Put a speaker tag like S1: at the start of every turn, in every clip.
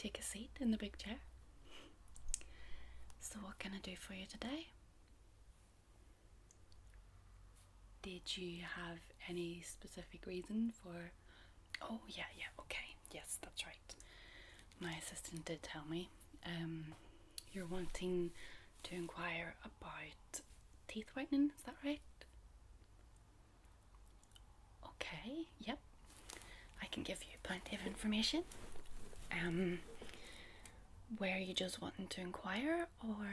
S1: take a seat in the big chair. So what can I do for you today? Did you have any specific reason for... Oh, yeah, okay. Yes, that's right. My assistant did tell me. You're wanting to inquire about teeth whitening, is that right? Okay, yep. I can give you plenty of information. Where are you just wanting to inquire, or...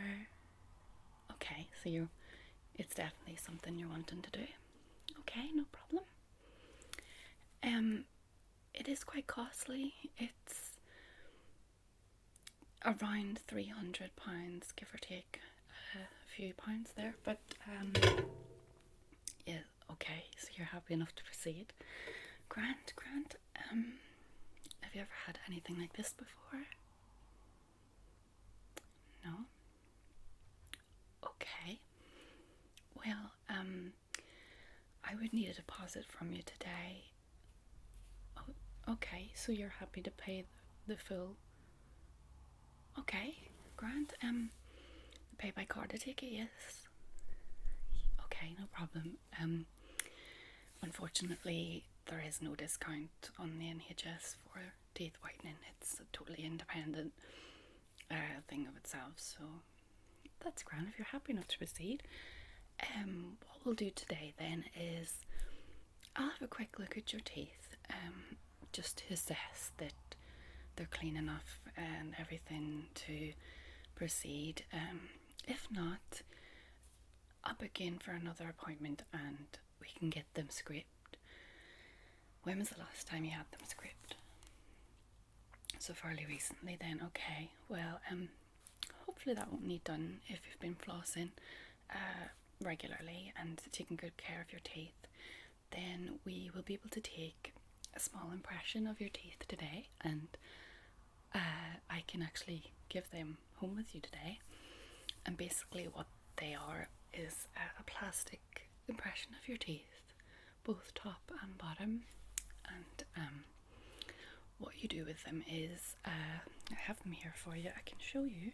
S1: Okay, so it's definitely something you're wanting to do. Okay, no problem. It is quite costly. It's around £300, give or take a few pounds there, but yeah, okay, so you're happy enough to proceed. Grant, have you ever had anything like this before? No? Okay. Well, I would need a deposit from you today. Oh, okay, so you're happy to pay the full... Okay, Grant, pay by card, I take it, yes? Okay, no problem. Unfortunately, there is no discount on the NHS for teeth whitening. It's a totally independent thing of itself, so that's grand if you're happy enough to proceed. What we'll do today then is I'll have a quick look at your teeth, just to assess that they're clean enough and everything to proceed. If not, I'll book in for another appointment and we can get them scraped. When was the last time you had them scraped? So fairly recently then. Okay, well, hopefully that won't need done if you've been flossing regularly and taking good care of your teeth. Then we will be able to take a small impression of your teeth today, and I can actually give them home with you today. And basically what they are is a plastic impression of your teeth, both top and bottom. And what you do with them is, I have them here for you, I can show you.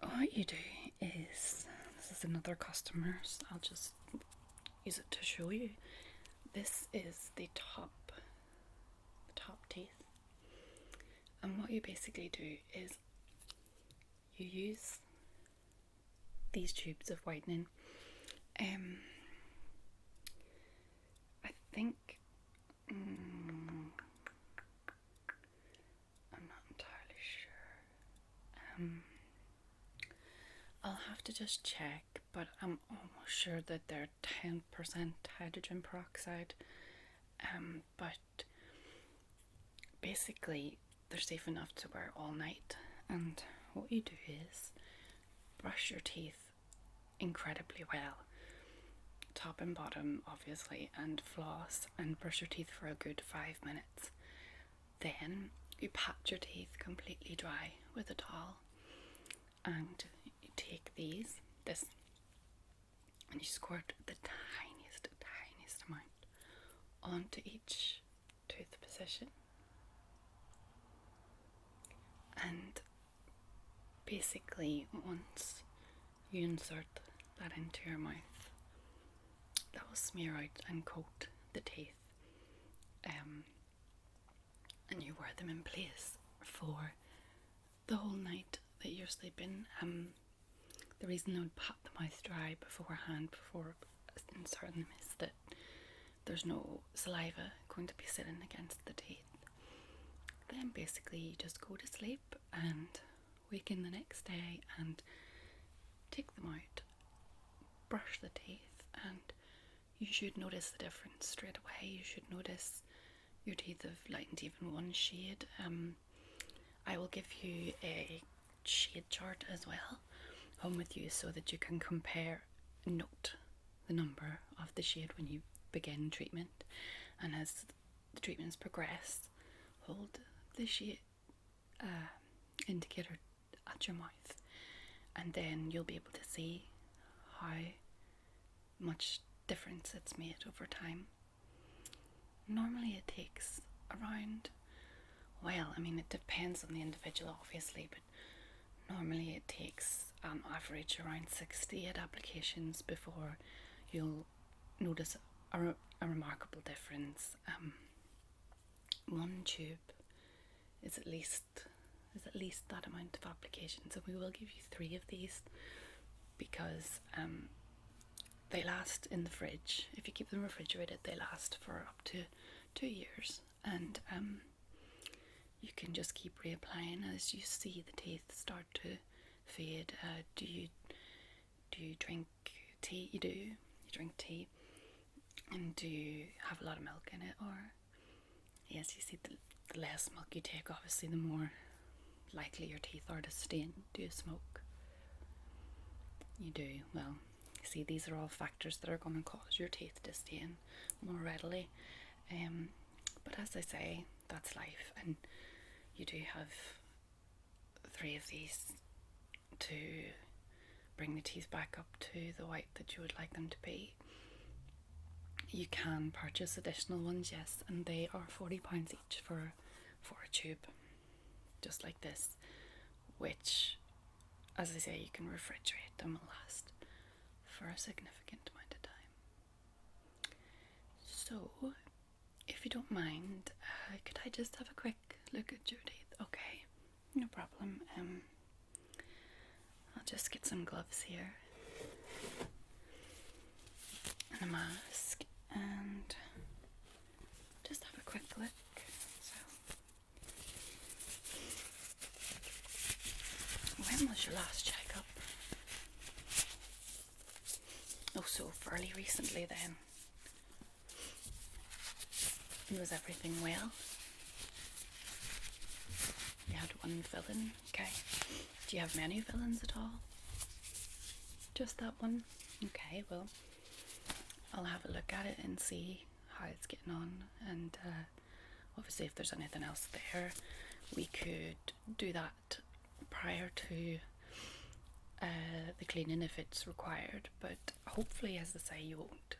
S1: What you do is, this is another customer, so I'll just use it to show you. This is the top teeth, and what you basically do is you use these tubes of whitening. I think I'm not entirely sure. I'll have to just check, but I'm almost sure that they're 10% hydrogen peroxide. But basically they're safe enough to wear all night. And what you do is brush your teeth incredibly well, top and bottom obviously, and floss and brush your teeth for a good 5 minutes. Then you pat your teeth completely dry with a towel, and you take this and you squirt the tiniest amount onto each tooth position. And basically once you insert that into your mouth, that will smear out and coat the teeth, and you wear them in place for the whole night that you're sleeping. The reason I would pat the mouth dry beforehand before inserting them is that there's no saliva going to be sitting against the teeth. Then basically you just go to sleep and wake in the next day and take them out, brush the teeth, and you should notice the difference straight away. You should notice your teeth have lightened even one shade. I will give you a shade chart as well home with you so that you can note the number of the shade when you begin treatment, and as the treatments progress, hold the shade indicator at your mouth, and then you'll be able to see how much difference it's made over time. normally it takes around, well, I mean, it depends on the individual, obviously, but normally it takes on average around 6 to 8 applications before you'll notice a remarkable difference. One tube is at least that amount of applications, and we will give you 3 of these because they last in the fridge. If you keep them refrigerated, they last for up to 2 years, and you can just keep reapplying as you see the teeth start to fade. Do you drink tea? You do. You drink tea, and do you have a lot of milk in it? Or yes, you see, the less milk you take, obviously, the more likely your teeth are to stain. Do you smoke? You do. Well, see, these are all factors that are going to cause your teeth to stain more readily. But as I say, that's life, and you do have 3 of these to bring the teeth back up to the white that you would like them to be. You can purchase additional ones, yes, and they are £40 each for a tube, just like this, which, as I say, you can refrigerate them, will last for a significant amount of time. So, if you don't mind, could I just have a quick look at your teeth? Okay, no problem. I'll just get some gloves here and a mask and just have a quick look. So, when was your last checkup? Oh, so fairly recently then. Was everything well? You had 1 fill-in? Okay. Do you have many fill-ins at all? Just that one? Okay, well, I'll have a look at it and see how it's getting on, and obviously if there's anything else there, we could do that prior to the cleaning if it's required, but hopefully, as I say, you won't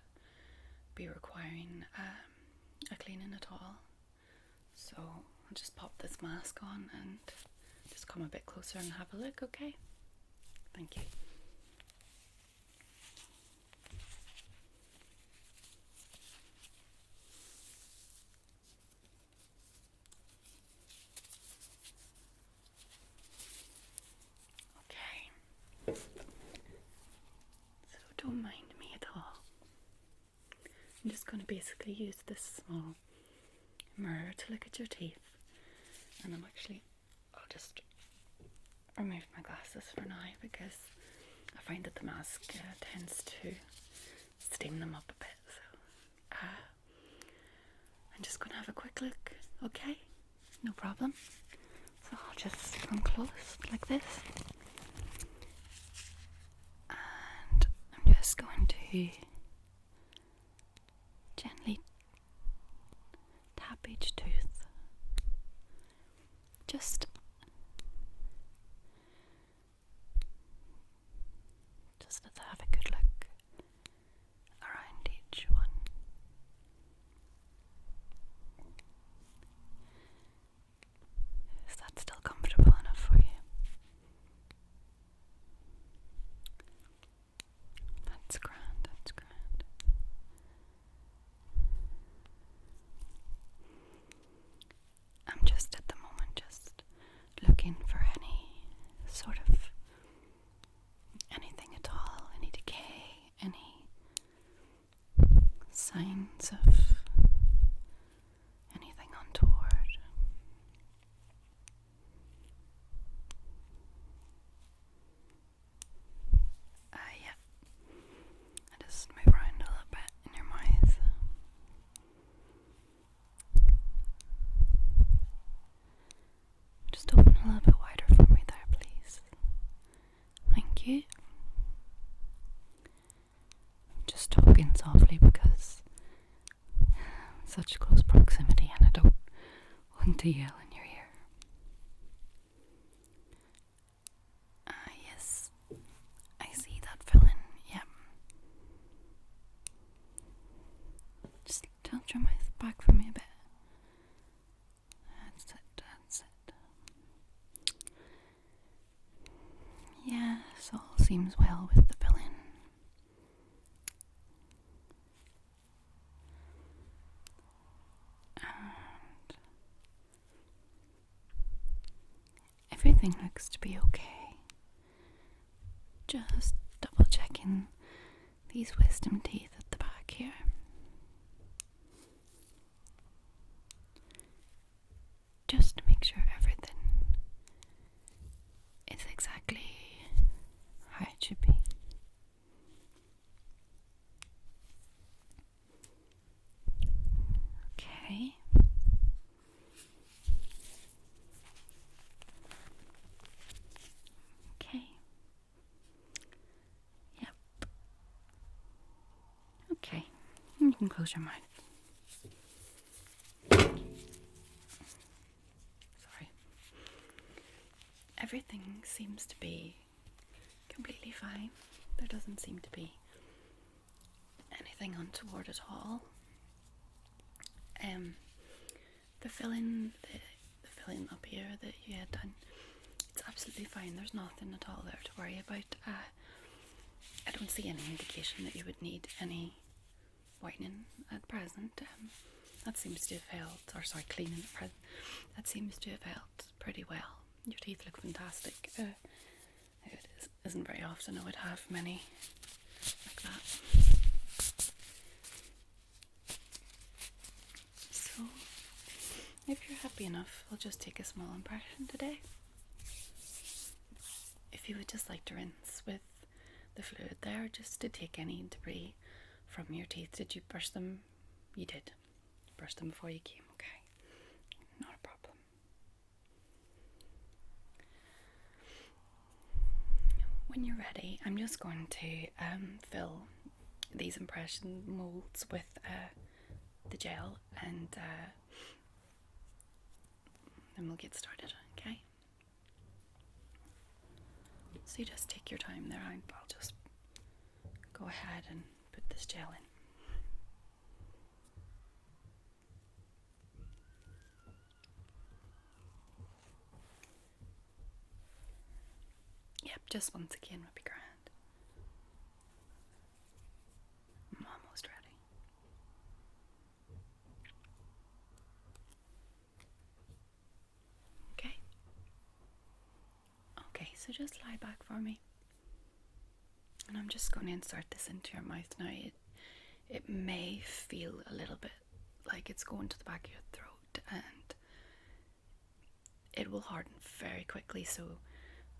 S1: be requiring a cleaning at all. So I'll just pop this mask on and just come a bit closer and have a look, okay? Thank you. Okay. So don't mind me at all. I'm just going to basically use this small mirror to look at your teeth, and I'll just remove my glasses for now because I find that the mask tends to steam them up a bit, so I'm just going to have a quick look, okay? No problem. So I'll just come close like this, and I'm just going to gently tap each tooth, just to have a good look around each one. Is that still comfortable enough for you? That's grand, that's grand. I'm just at the moment just looking for any sort of anything at all, any decay, any signs of anything untoward. Yeah. I just move around a little bit in your mouth. Just open a little bit wider for me there, please. Thank you. I'm just talking softly because such close proximity and I don't want to yell in your ear. Yes, I see that fill-in, yeah. Just tilt your mouth back for me. Yes, all seems well with the filling. And everything looks to be okay. Just double checking these wisdom teeth at the back here. Just to make sure everything is exactly how it should be. Okay. Okay. Yep. Okay. You can close your mouth. Sorry. Everything seems to be completely fine. There doesn't seem to be anything untoward at all. The filling up here that you had done, it's absolutely fine. There's nothing at all there to worry about. I don't see any indication that you would need any whitening at present. That seems to have held, cleaning at present. That seems to have held pretty well. Your teeth look fantastic. It isn't very often I would have many like that. So, if you're happy enough, we'll just take a small impression today. If you would just like to rinse with the fluid there, just to take any debris from your teeth. Did you brush them? You did. Brush them before you came, okay. Not a problem. When you're ready, I'm just going to fill these impression molds with the gel, and then we'll get started, okay? So you just take your time there. I'll just go ahead and put this gel in. Yep, just once again would be grand. I'm almost ready. Okay. Okay, so just lie back for me. And I'm just going to insert this into your mouth now. It may feel a little bit like it's going to the back of your throat, and it will harden very quickly, so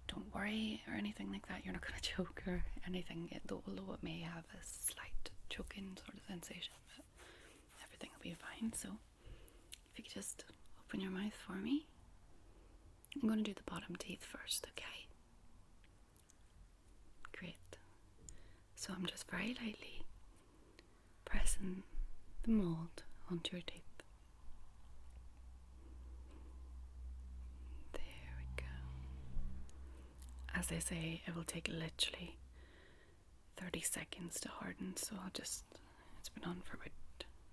S1: don't worry or anything like that. You're not going to choke or anything, although it may have a slight choking sort of sensation, but everything will be fine. So if you could just open your mouth for me. I'm going to do the bottom teeth first, okay? Great. So I'm just very lightly pressing the mold onto your teeth. There we go. As I say, it will take literally 30 seconds to harden, so it's been on for about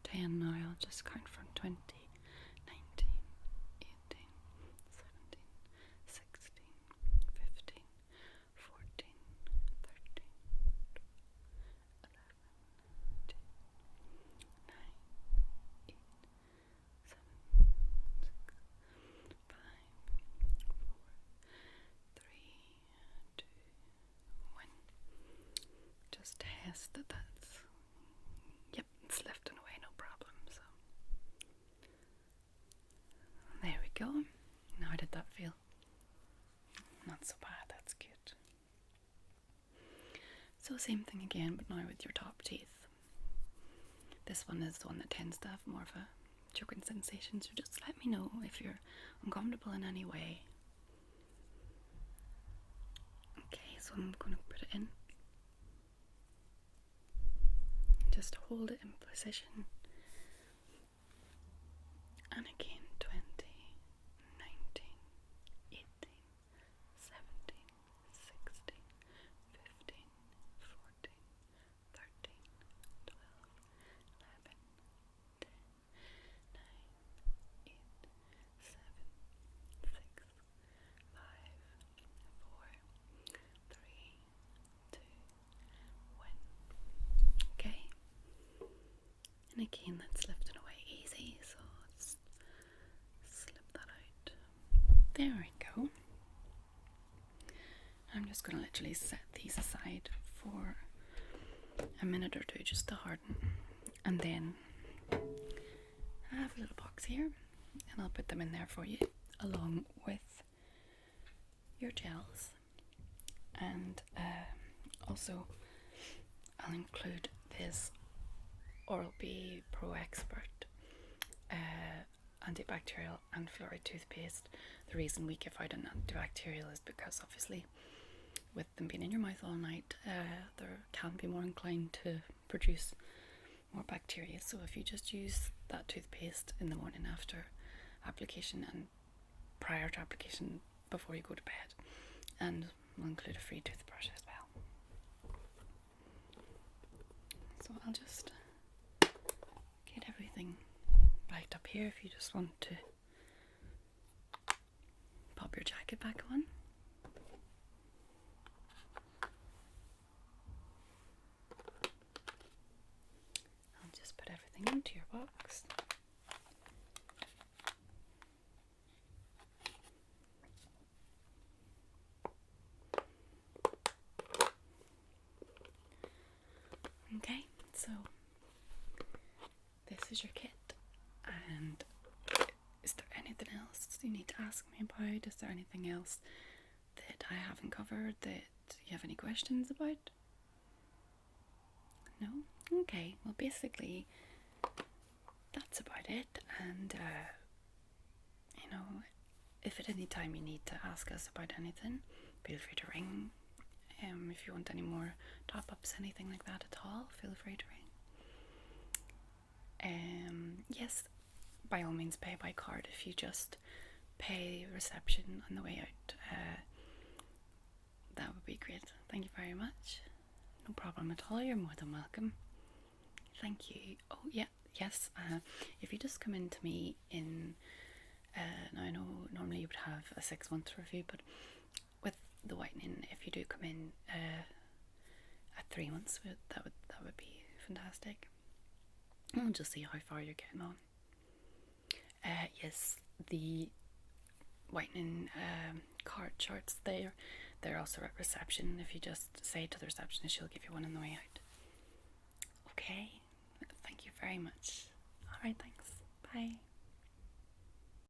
S1: 10 now. I'll just count from 20, 19, 18, 17, 16, 15, 14, 13, 11, 10, 9, 8, 7, 6, 5, 4, 3, 2, 1. Just test that yep, it's lifting away, no problem. So there we go. Now, how did that feel? Not so bad, that's good. So same thing again, but now with your top teeth. This one is the one that tends to have more of a choking sensation, so just let me know if you're uncomfortable in any way. Okay, so I'm going to put it in. Just hold it in position. And again, 20, 19, 18, 17, 16, 15, 14, 13, 12, 11, 10, 9, 8, 7, 6, 5, 4, 3, cane that's lifting away easy, so let's slip that out. There we go. I'm just going to literally set these aside for a minute or two just to harden, and then I have a little box here and I'll put them in there for you along with your gels, and also I'll include this Oral-B Pro Expert antibacterial and fluoride toothpaste. The reason we give out an antibacterial is because obviously with them being in your mouth all night, they can be more inclined to produce more bacteria. So if you just use that toothpaste in the morning after application and prior to application before you go to bed, and we'll include a free toothbrush as well. So I'll just get everything backed up here if you just want to pop your jacket back on. I'll just put everything into your box. Okay, so this is your kit, and is there anything else you need to ask me about? Is there anything else that I haven't covered that you have any questions about? No? Okay, well basically that's about it, and you know, if at any time you need to ask us about anything, feel free to ring. If you want any more top-ups, anything like that at all, feel free to ring. Yes, by all means pay by card. If you just pay reception on the way out, that would be great. Thank you very much. No problem at all, you're more than welcome. Thank you. Oh yeah, yes, if you just come in to me in, now I know normally you would have a 6-month review, but with the whitening, if you do come in at 3 months, that would be fantastic. We'll just see how far you're getting on. Yes, the whitening card charts they're also at reception. If you just say to the receptionist, she'll give you one on the way out. Okay, thank you very much. Alright, thanks. Bye.